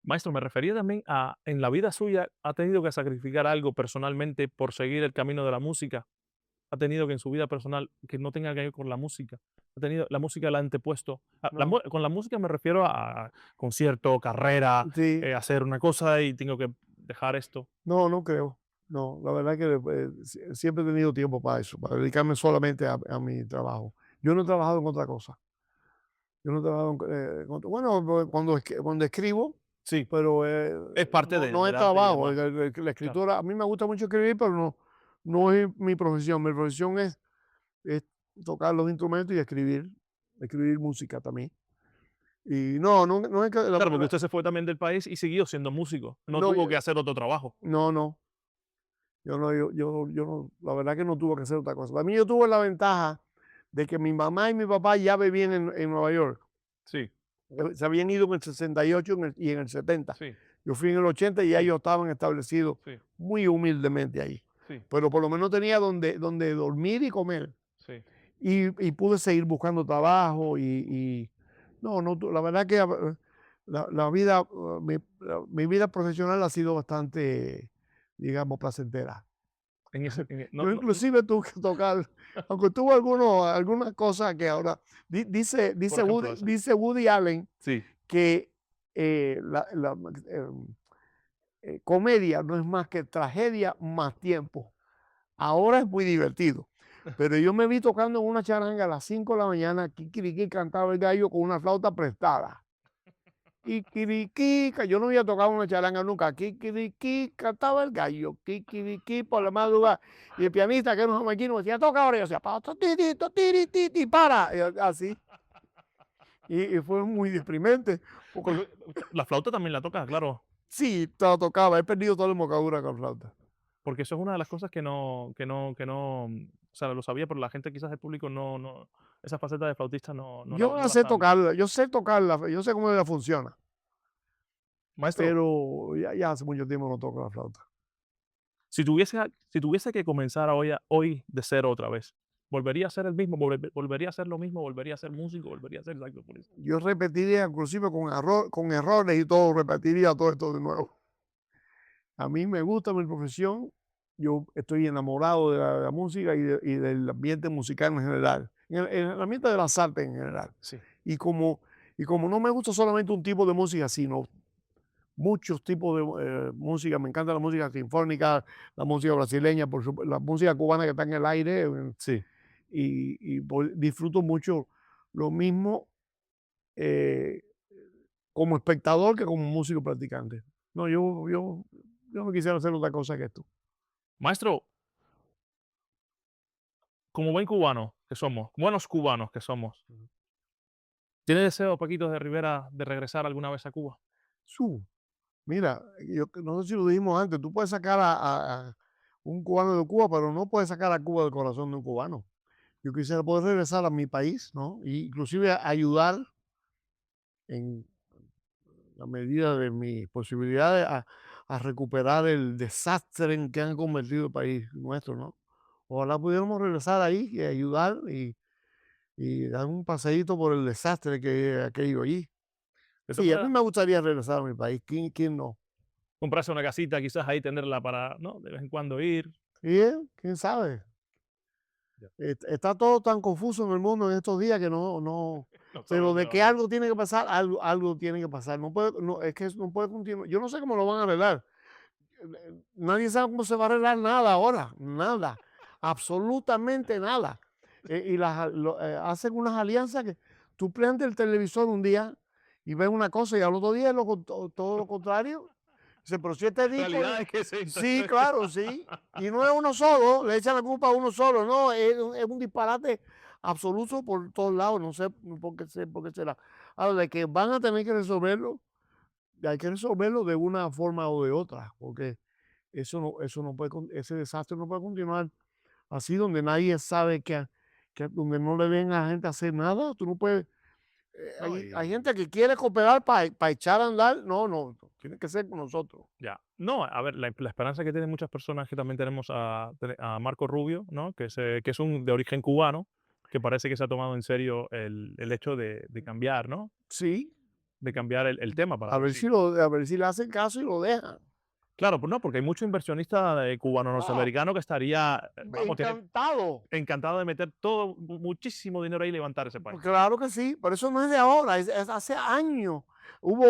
Maestro, me refería también a, en la vida suya, ¿ha tenido que sacrificar algo personalmente por seguir el camino de la música? ¿Ha tenido que en su vida personal, que no tenga que ver con la música, ha tenido, la música la ha antepuesto?
No,
Con la música me refiero a concierto, carrera,
sí,
hacer una cosa y tengo que dejar esto.
no creo. No, la verdad que siempre he tenido tiempo para eso, para dedicarme solamente a mi trabajo. Yo no he trabajado en otra cosa. Yo no he trabajado bueno, pues, cuando escribo,
Sí,
pero
es parte
no es
del arte y
trabajo.
demás.
La
Claro.
escritura, a mí me gusta mucho escribir, pero no es mi profesión. Mi profesión es tocar los instrumentos y escribir música también. Y no es que
Claro, porque usted se fue también del país y siguió siendo músico. No
no,
tuvo que hacer otro trabajo.
no. Yo no, la verdad que no tuve que hacer otra cosa. También yo tuve la ventaja de que mi mamá y mi papá ya vivían en Nueva York.
Sí,
Se habían ido en el 68 y en el 70.
sí,
Yo fui en el 80 y ya
sí,
ellos estaban establecidos
sí,
muy humildemente ahí.
sí,
Pero por lo menos tenía donde dormir y comer.
sí.
Y pude seguir buscando trabajo la verdad que la vida, mi vida profesional ha sido bastante, digamos, placentera.
No,
Yo inclusive tuve que tocar, aunque tuvo algunas cosas que ahora,
por ejemplo, esa.
dice Woody Allen
Sí.
que comedia no es más que tragedia más tiempo. Ahora es muy divertido. Pero yo me vi tocando en una charanga a las 5 de la mañana, Kikiriki cantaba el gallo con una flauta prestada. Kikiriki, yo no había tocado una charanga nunca. Kikiriki cantaba el gallo, Kikiriki por la madrugada. Y el pianista, que era un jamaquino, me decía, toca ahora. Y yo decía, pa, toti, toti, titi, para. Y así. Y fue muy deprimente. Porque
Porque la flauta también la toca, claro.
sí, tocaba. He perdido toda la embocadura con flauta.
Porque eso es una de las cosas o sea, lo sabía, pero la gente, quizás el público esa faceta de flautista
Yo
no
no
la
sé
sabe.
tocarla, yo sé tocarla, yo sé cómo ella funciona,
Maestro,
pero ya hace mucho tiempo no toco la flauta.
si tuviese que comenzar hoy de cero otra vez, ¿Volvería a ser el mismo? ¿Volvería a ser lo mismo? ¿Volvería a ser músico? ¿Volvería a ser saxofonista?
Yo repetiría, inclusive con errores y todo, repetiría todo esto de nuevo. A mí me gusta mi profesión, yo estoy enamorado de la música y del ambiente musical en general, en el ambiente de las artes en general.
Sí.
Y como, y como no me gusta solamente un tipo de música, sino muchos tipos de música, me encanta la música sinfónica, la música brasileña, por supuesto, la música cubana que está en el aire,
Sí.
disfruto mucho lo mismo eh, como espectador que como músico practicante. No, yo no quisiera hacer otra cosa que esto.
Maestro, como buen cubano que somos, buenos cubanos que somos, ¿tiene deseo, Paquito de Rivera, de regresar alguna vez a Cuba?
Su, Mira, yo no sé si lo dijimos antes, tú puedes sacar a un cubano de Cuba, pero no puedes sacar a Cuba del corazón de un cubano. Yo quisiera poder regresar a mi país, ¿no? Y inclusive ayudar en la medida de mis posibilidades a recuperar el desastre en que han convertido el país nuestro, ¿no? Ojalá pudiéramos regresar ahí y ayudar y dar un paseíto por el desastre que aquello allí.
Eso
Sí, a mí
pueda
me gustaría regresar a mi país. ¿Quién no?
comprarse una casita, quizás ahí tenerla para, ¿no? De vez en cuando ir.
Y quién sabe.
Ya.
Está todo tan confuso en el mundo en estos días que no.
No sabe
Pero
dónde
de
va a
que
dar.
algo tiene que pasar, algo tiene que pasar. No puede, no, es que no puede continuar. Yo no sé cómo lo van a arreglar. Nadie sabe cómo se va a arreglar nada ahora. Nada. Absolutamente nada. Hacen unas alianzas que tú prendes el televisor un día y ves una cosa y al otro día todo lo contrario. Dice, pero si este disco.
Realidad es que se
Sí, claro, sí. Y no es uno solo, le echan la culpa a uno solo, no, es un disparate absoluto por todos lados, no sé por qué será. Ahora, de que van a tener que resolverlo, hay que resolverlo de una forma o de otra, porque eso no puede, ese desastre no puede continuar así, donde nadie sabe donde no le ven a la gente hacer nada, tú no puedes,
No,
hay gente que quiere cooperar para echar a andar, no, tiene que ser con nosotros.
ya. No, a ver, la esperanza que tienen muchas personas que también tenemos a Marco Rubio, ¿no? Que es un de origen cubano, que parece que se ha tomado en serio el hecho de cambiar, ¿no?
Sí,
De cambiar el tema para ver si.
a ver si le hacen caso y lo dejan.
Claro, pues no, porque hay mucho inversionista cubano
Ah,
norteamericano que estaría, vamos, tiene
encantado.
encantado de meter todo, muchísimo dinero ahí y levantar ese
Pues
país.
claro que sí, pero eso no es de ahora, es hace años. Hubo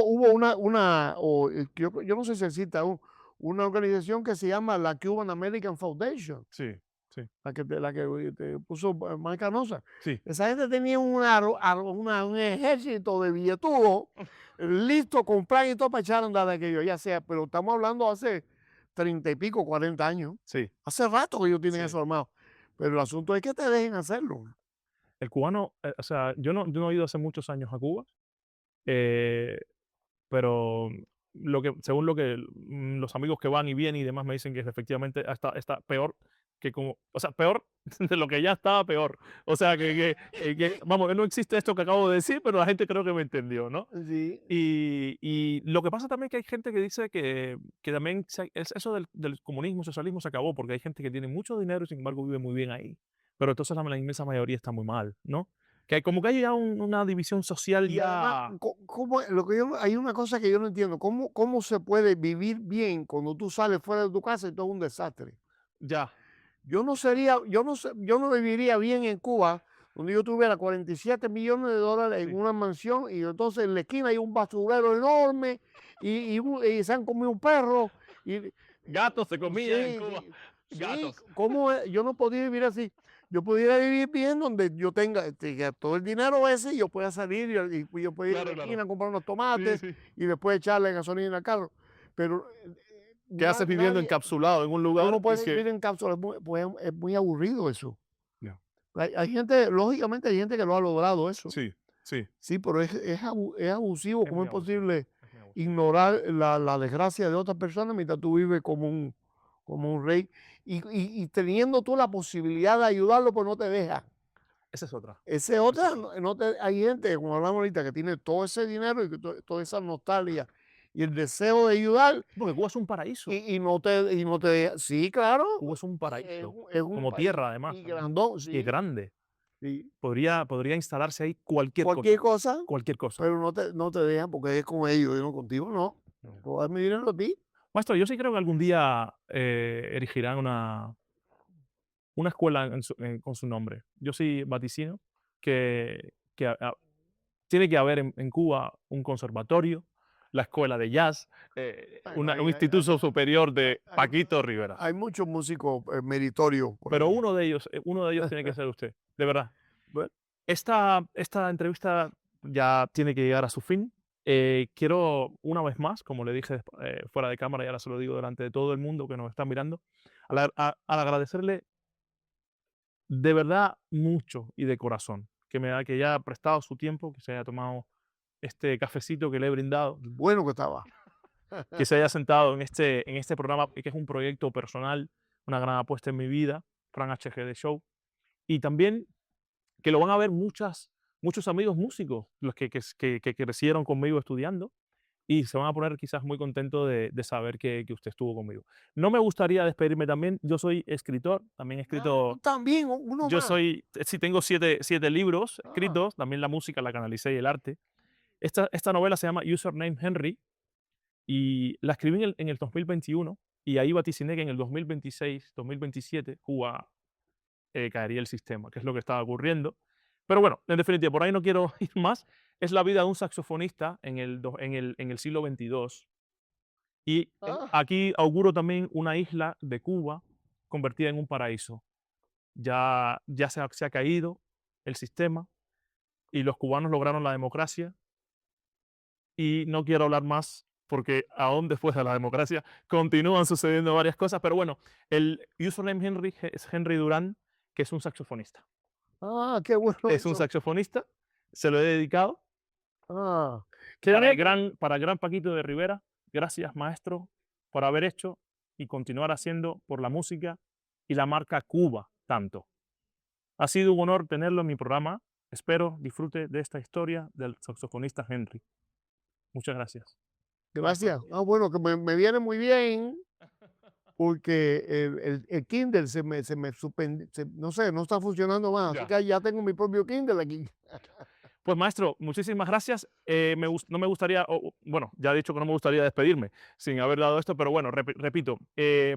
yo no sé si existe aún, una organización que se llama la Cuban American Foundation,
Sí, sí,
la que puso Mike Canosa.
sí.
Esa gente tenía un ejército de billetudos listo con plan y todo para echar a andar de aquello, ya sea, pero estamos hablando hace 30 y pico, 40 años.
Sí,
Hace rato que ellos tienen
sí.
eso armado. Pero el asunto es que te dejen hacerlo.
El cubano, o sea, yo no he ido hace muchos años a Cuba, eh, pero según lo que los amigos que van y vienen y demás me dicen que efectivamente está peor que como, o sea, peor de lo que ya estaba peor. O sea, vamos, que no existe esto que acabo de decir, pero la gente creo que me entendió, ¿no?
Sí.
Y lo que pasa también es que hay gente que dice que también eso del comunismo, socialismo se acabó, porque hay gente que tiene mucho dinero y sin embargo vive muy bien ahí. Pero entonces la inmensa mayoría está muy mal, ¿no? Que como que hay ya una división social
Y además,
ya,
hay una cosa que yo no entiendo, ¿cómo se puede vivir bien cuando tú sales fuera de tu casa y todo es un desastre?
ya,
Yo no viviría bien en Cuba, donde yo tuviera 47 millones de dólares en
sí.
una mansión y entonces en la esquina hay un basurero enorme y se han comido un perro. Y,
Gatos se comían en
sí,
Cuba,
sí,
gatos.
yo no podía vivir así. Yo pudiera vivir bien donde yo tenga todo el dinero ese y yo pueda salir y yo pueda ir a la
Claro, claro.
esquina a comprar unos
Sí,
tomates
sí.
y después echarle gasolina al carro. Pero
¿Qué haces viviendo
nadie,
encapsulado en un
tú
lugar?
no
Y
puedes
que,
vivir en cápsulas, es muy aburrido eso.
ya.
Hay gente, lógicamente hay gente que lo ha logrado eso.
Sí, sí,
Sí, pero es abusivo.
es
¿Cómo
muy
es
abusivo.
posible
Es muy abusivo.
ignorar la desgracia de otras personas mientras tú vives como un rey? Y teniendo tú la posibilidad de ayudarlo, pues no te deja.
Esa es otra.
Ese
Esa
otra,
es otra.
hay gente, como hablamos ahorita, que tiene todo ese dinero y toda esa nostalgia y el deseo de ayudar
Porque Cuba es un paraíso.
y no te deja. Sí, claro.
Cuba es un
Es
paraíso.
un
Como
país
tierra, además.
y
También.
grandón,
Y
sí.
es grande.
Sí.
Podría instalarse ahí cualquier
Cualquier
cosa.
cosa,
Cualquier cosa.
pero no te dejan porque es con ellos, no contigo, no.
No.
Tú vas a dinero a ti.
Maestro, yo sí creo que algún día erigirán una escuela con su nombre. Yo sí vaticino que tiene que haber en Cuba un conservatorio, la escuela de jazz,
Bueno,
un instituto superior de
hay-
Paquito Rivera.
hay muchos músicos meritorios por
Pero
ahí.
uno de ellos tiene que ser usted, de verdad.
Bueno,
Esta entrevista ya tiene que llegar a su fin. Quiero, una vez más, como le dije fuera de cámara y ahora se lo digo delante de todo el mundo que nos está mirando, al agradecerle de verdad mucho y de corazón que haya prestado su tiempo, que se haya tomado este cafecito que le he brindado,
bueno que estaba.
que se haya sentado en este programa, que es un proyecto personal, una gran apuesta en mi vida, Fran HGD Show, y también que lo van a ver muchos amigos músicos, los que crecieron conmigo estudiando, y se van a poner quizás muy contentos de saber que usted estuvo conmigo. No me gustaría despedirme también, yo soy escritor, también he
Tú
escrito,
también, uno
yo
más.
soy, sí tengo siete libros
Ah,
escritos, también la música la canalicé y el arte. Esta novela se llama Username Henry y la escribí en el 2021 y ahí vaticiné que en el 2026, 2027, Cuba caería el sistema, que es lo que estaba ocurriendo. Pero bueno, en definitiva, por ahí no quiero ir más. Es la vida de un saxofonista en el siglo XXII. Y
ah,
aquí auguro también una isla de Cuba convertida en un paraíso. Ya se ha caído el sistema y los cubanos lograron la democracia. Y no quiero hablar más porque aún después de la democracia continúan sucediendo varias cosas. Pero bueno, el username Henry es Henry Durán, que es un saxofonista.
qué bueno
Es un
eso.
saxofonista, se lo he dedicado
Ah,
para el gran Paquito de Rivera. Gracias, maestro, por haber hecho y continuar haciendo por la música y la marca Cuba tanto. Ha sido un honor tenerlo en mi programa. Espero disfrute de esta historia del saxofonista Henry. Muchas gracias.
gracias. Bueno, que me viene muy bien porque el Kindle se me suspendió, no sé, no está funcionando más. Así
Ya.
que ya tengo mi propio Kindle aquí.
Pues maestro, muchísimas gracias. No me gustaría, bueno, ya he dicho que no me gustaría despedirme sin haber dado esto, pero bueno, repito,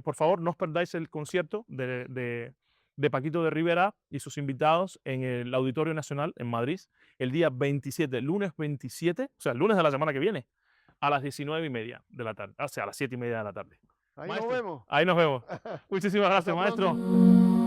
por favor no os perdáis el concierto de Paquito de Rivera y sus invitados en el Auditorio Nacional en Madrid el día 27, lunes 27, o sea, el lunes de la semana que viene, a las 19:30 de la tarde, o sea, a las 7:30 de la tarde.
Ahí nos
Maestro,
vemos.
ahí nos vemos. Muchísimas
Hasta
gracias,
pronto.
maestro.